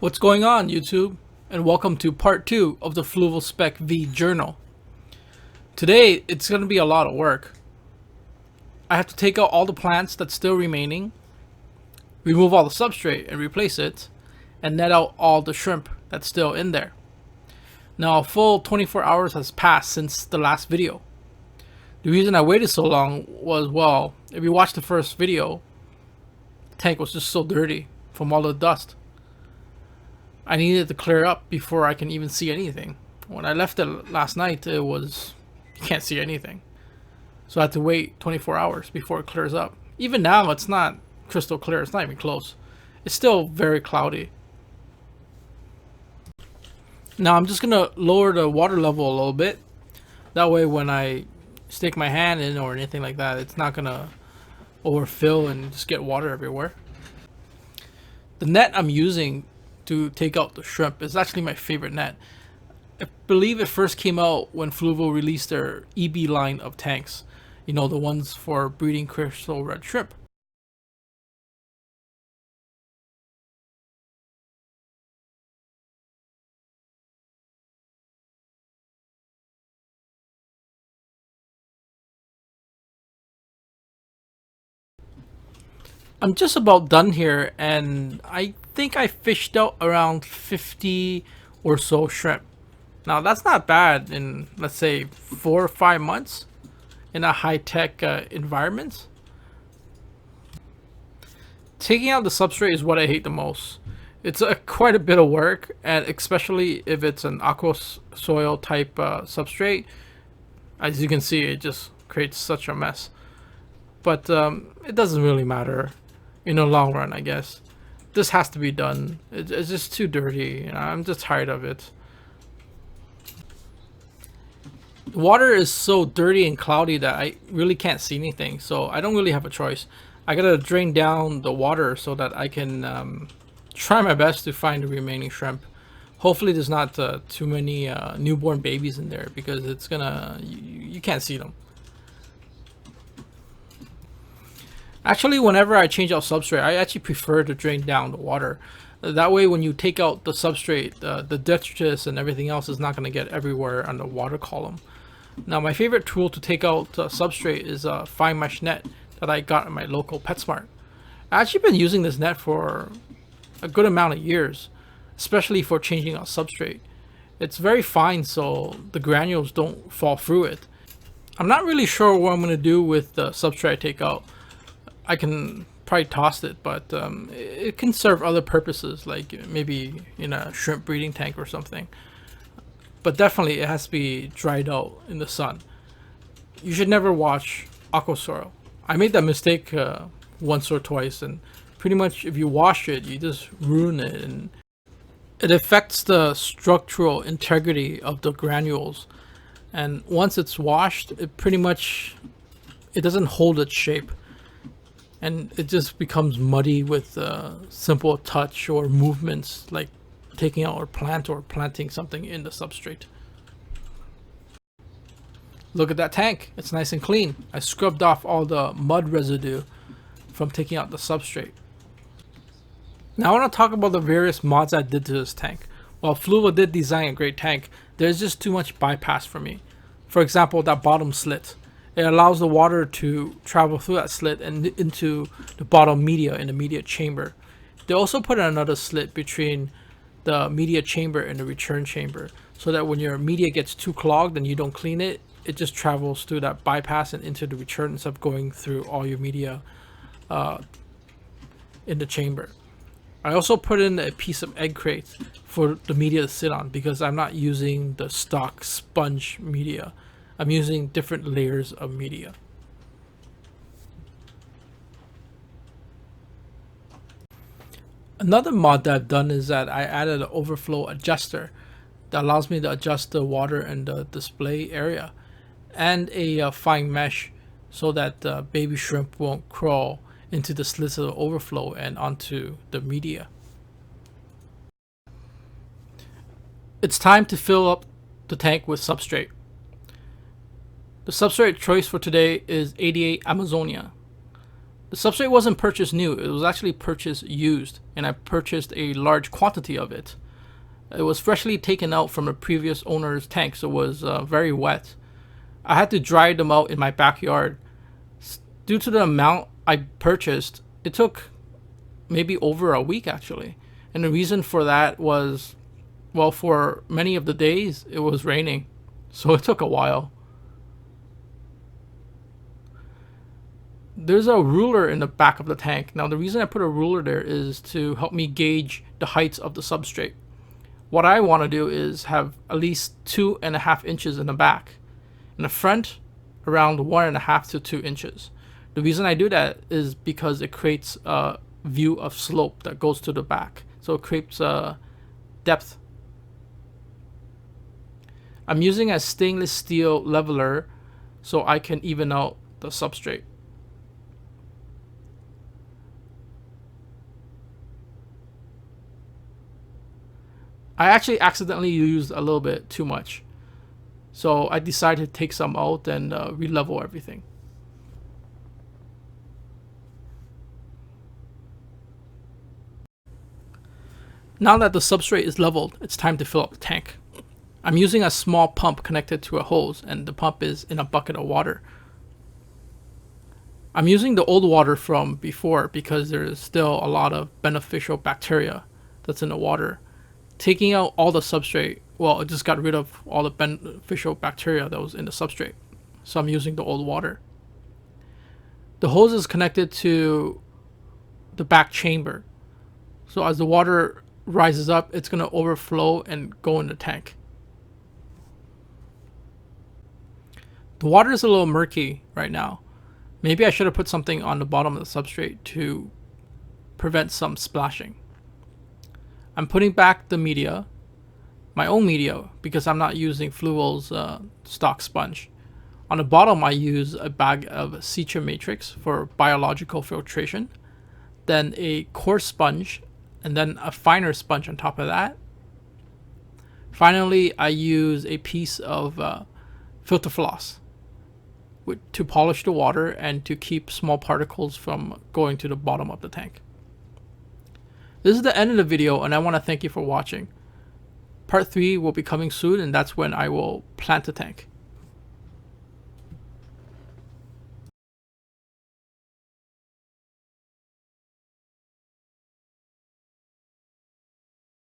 What's going on, YouTube? And welcome to part 2 of the Fluval Spec V journal. Today, it's going to be a lot of work. I have to take out all the plants that's still remaining, remove all the substrate and replace it, and net out all the shrimp that's still in there. Now, a full 24 hours has passed since the last video. The reason I waited so long was, well, if you watched the first video, the tank was just so dirty from all the dust. I needed to clear up before I can even see anything. When I left it last night, you can't see anything. So I had to wait 24 hours before it clears up. Even now, it's not crystal clear. It's not even close. It's still very cloudy. Now I'm just gonna lower the water level a little bit. That way when I stick my hand in or anything like that, it's not gonna overfill and just get water everywhere. The net I'm using to take out the shrimp is actually my favorite net. I believe it first came out when Fluval released their EB line of tanks. You know, the ones for breeding crystal red shrimp. I'm just about done here, and I think I fished out around 50 or so shrimp. Now that's not bad in, let's say, 4 or 5 months in a high-tech environment. Taking out the substrate is what I hate the most. It's quite a bit of work, and especially if it's an aqua soil type substrate. As you can see, it just creates such a mess. But it doesn't really matter in the long run, I guess. This has to be done. It's just too dirty. You know, I'm just tired of it. The water is so dirty and cloudy that I really can't see anything, so I don't really have a choice. I gotta drain down the water so that I can try my best to find the remaining shrimp. Hopefully there's not too many newborn babies in there, because it's gonna you can't see them. Actually, whenever I change out substrate, I actually prefer to drain down the water. That way, when you take out the substrate, the detritus and everything else is not going to get everywhere on the water column. Now, my favorite tool to take out substrate is a fine mesh net that I got at my local PetSmart. I've actually been using this net for a good amount of years, especially for changing out substrate. It's very fine, so the granules don't fall through it. I'm not really sure what I'm going to do with the substrate I take out. I can probably toss it, but it can serve other purposes, like maybe in a shrimp breeding tank or something. But definitely it has to be dried out in the sun. You should never wash aqua soil. I made that mistake once or twice, and pretty much if you wash it, you just ruin it, and it affects the structural integrity of the granules. And once it's washed, it doesn't hold its shape. And it just becomes muddy with simple touch or movements, like taking out a plant or planting something in the substrate. Look at that tank. It's nice and clean. I scrubbed off all the mud residue from taking out the substrate. Now I want to talk about the various mods I did to this tank. While Fluval did design a great tank, there's just too much bypass for me. For example, that bottom slit. It allows the water to travel through that slit and into the bottom media in the media chamber. They also put another slit between the media chamber and the return chamber, so that when your media gets too clogged and you don't clean it, it just travels through that bypass and into the return instead of going through all your media in the chamber. I also put in a piece of egg crate for the media to sit on, because I'm not using the stock sponge media. I'm using different layers of media. Another mod that I've done is that I added an overflow adjuster that allows me to adjust the water in the display area, and a fine mesh so that baby shrimp won't crawl into the slits of the overflow and onto the media. It's time to fill up the tank with substrate. The substrate choice for today is 88 Amazonia. The substrate wasn't purchased new, it was actually purchased used, and I purchased a large quantity of it. It was freshly taken out from a previous owner's tank, so it was very wet. I had to dry them out in my backyard. Due to the amount I purchased, it took maybe over a week actually. And the reason for that was, well, for many of the days it was raining, so it took a while. There's a ruler in the back of the tank. Now the reason I put a ruler there is to help me gauge the heights of the substrate. What I want to do is have at least 2.5 inches in the back. In the front, around 1.5 to 2 inches. The reason I do that is because it creates a view of slope that goes to the back. So it creates a depth. I'm using a stainless steel leveler so I can even out the substrate. I actually accidentally used a little bit too much. So I decided to take some out and re-level everything. Now that the substrate is leveled, it's time to fill up the tank. I'm using a small pump connected to a hose, and the pump is in a bucket of water. I'm using the old water from before because there is still a lot of beneficial bacteria that's in the water. Taking out all the substrate, well, it just got rid of all the beneficial bacteria that was in the substrate. So I'm using the old water. The hose is connected to the back chamber. So as the water rises up, it's going to overflow and go in the tank. The water is a little murky right now. Maybe I should have put something on the bottom of the substrate to prevent some splashing. I'm putting back the media, my own media, because I'm not using Fluval's stock sponge. On the bottom, I use a bag of Cetra Matrix for biological filtration, then a coarse sponge, and then a finer sponge on top of that. Finally, I use a piece of filter floss to polish the water and to keep small particles from going to the bottom of the tank. This is the end of the video, and I want to thank you for watching. Part 3 will be coming soon, and that's when I will plant the tank.